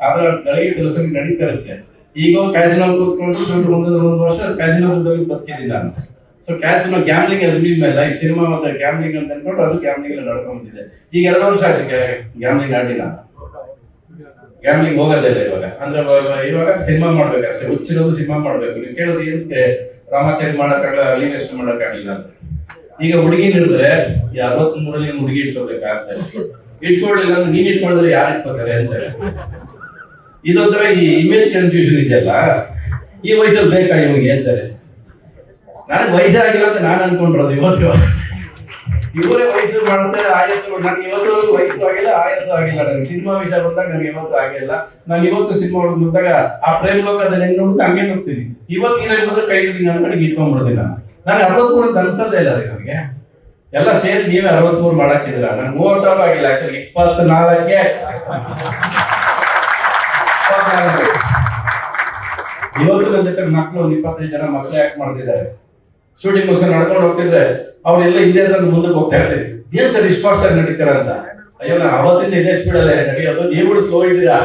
ಆದ್ರೆ ಗಳಿಗೆ ಕೆಲಸ ನಡೀತಾ ಇರುತ್ತೆ. ಈಗ ಕ್ಯಾಸಿನೋ ಕೂತ್ಕೊಂಡು ಒಂದು ವರ್ಷ ಕ್ಯಾಸಿನೋ ಬದುಕಿದ್ದೀನಿ ನಾನು. So casino gambling has been my life. Cinema ಮತ್ತೆ ಗ್ಯಾಮ್ಲಿಂಗ್ ಅಂತ ಅನ್ಕೊಂಡು ಅದು ಗ್ಯಾಮ್ಲಿಂಗ್ ಅಲ್ಲಿ ನಡ್ಕೊಂಡ್ಬಿಟ್ಟಿದೆ. ಈಗ 2 ವರ್ಷ ಆಯ್ತು ಗ್ಯಾಮ್ಲಿಂಗ್ ಆಡಿಲ್ಲ, ಗ್ಯಾಮ್ಲಿಂಗ್ ಹೋಗೋದಿಲ್ಲ ಇವಾಗ. ಅಂದ್ರೆ ಇವಾಗ ಸಿನಿಮಾ ಮಾಡ್ಬೇಕಷ್ಟೇ, ಹುಚ್ಚಿರೋದು ಸಿನಿಮಾ ಮಾಡ್ಬೇಕು. ನೀವು ಕೇಳಿದ್ರೆ ಏನಕ್ಕೆ ರಾಮಾಚಾರಿ ಮಾಡಕ್ಕಾಗಲ್ಲ, ಲೀವೆಸ್ಟ್ ಮಾಡಕ್ಕಾಗಲಿಲ್ಲ ಅಂತ. ಈಗ ಹುಡುಗಿ ಹಿಡಿದ್ರೆ 63ರಲ್ಲಿ ಹುಡುಗಿ ಇಟ್ಕೋಬೇಕಾಗ್ತದೆ. ಇಟ್ಕೊಳ್ಳಿಲ್ಲ ಅಂದ್ರೆ ನೀನ್ ಇಟ್ಕೊಂಡ್ರೆ ಯಾರು ಇಟ್ಕೋತಾರೆ ಅಂತಾರೆ. ಇದೊಂಥರ ಈ ಇಮೇಜ್ ಕನ್ಫ್ಯೂಷನ್ ಇದೆಯಲ್ಲ, ಈ ವಯಸ್ಸಲ್ಲಿ ಬೇಕಾ ಇವ್ರಿಗೆ ಅಂತಾರೆ. ನನಗೆ ವಯಸ್ಸಾಗಿಲ್ಲ ಅಂತ ನಾನು ಅನ್ಕೊಂಡಿರೋದು. ಇವತ್ತು ಇವರೇ ವಯಸ್ಸು ಮಾಡ್ತಾರೆ, ಆಯಸ್ಸು. ನನಗೆ ಇವತ್ತು ವಯಸ್ಸು ಆಗಿಲ್ಲ, ಆಯಸ್ಸು ಆಗಿಲ್ಲ. ನನಗೆ ಸಿನಿಮಾ ವಿಷಯ ಬಂದಾಗ ನನಗೆ ಇವತ್ತು ಆಗಿಲ್ಲ. ನಾನು ಇವತ್ತು ಸಿನಿಮಾ ಹುಡುಗ ಬಂದಾಗ ಆ ಪ್ರೇಮ್ ಲೋಕದಲ್ಲಿ ಹೆಂಗ್ ನೋಡಿದ್ರೆ ಹಂಗೆ ಹೋಗ್ತೀನಿ. ಇವತ್ತು ಏನಾಗ್ತದೆ ಕೈ ನನ್ನ ಕಡೆಗೆ ಇಟ್ಕೊಂಡ್ಬಿಡ್ತೀನಿ. ನಾನು 63 ಅನ್ಸೋದೇ ಇಲ್ಲ ರೀ ನನಗೆ. ಎಲ್ಲ ಸೇರಿ ನೀವೇ 63 ಮಾಡಾಕಿದ್ರ. ನನ್ 30 ಆಗಿಲ್ಲ, ಆಕ್ಚುಲಿ 24ಕ್ಕೆ. ಇವತ್ತು ನನ್ನ ಜೊತೆ ಮಕ್ಕಳು 25 ಜನ ಮಕ್ಕಳು ಆಕ್ಟ್ ಮಾಡ್ತಿದ್ದಾರೆ. ಶೂಟಿಂಗ್ ಮುಗಿಸ್ ನಡ್ಕೊಂಡು ಹೋಗ್ತಿದ್ರೆ ಅವರೆಲ್ಲ ಇಂಡಿಯಾದಲ್ಲಿ ಮುಂದಕ್ಕೆ ಹೋಗ್ತಾ ಇರ್ತೀವಿ. ಏನ್ ಸರ್ ಇಷ್ಟು ಫಾಸ್ಟ್ ಆಗಿ ನಡೀತಾರ ಅಂತ. ಅಯ್ಯೋ ನಾ ಅವತ್ತಿಂದ ಇದೇ ಸ್ಪೀಡಲ್ಲೇ ನಡೆಯೋದು, ನೀವು ಸ್ಲೋ ಇದ್ದೀರಾ.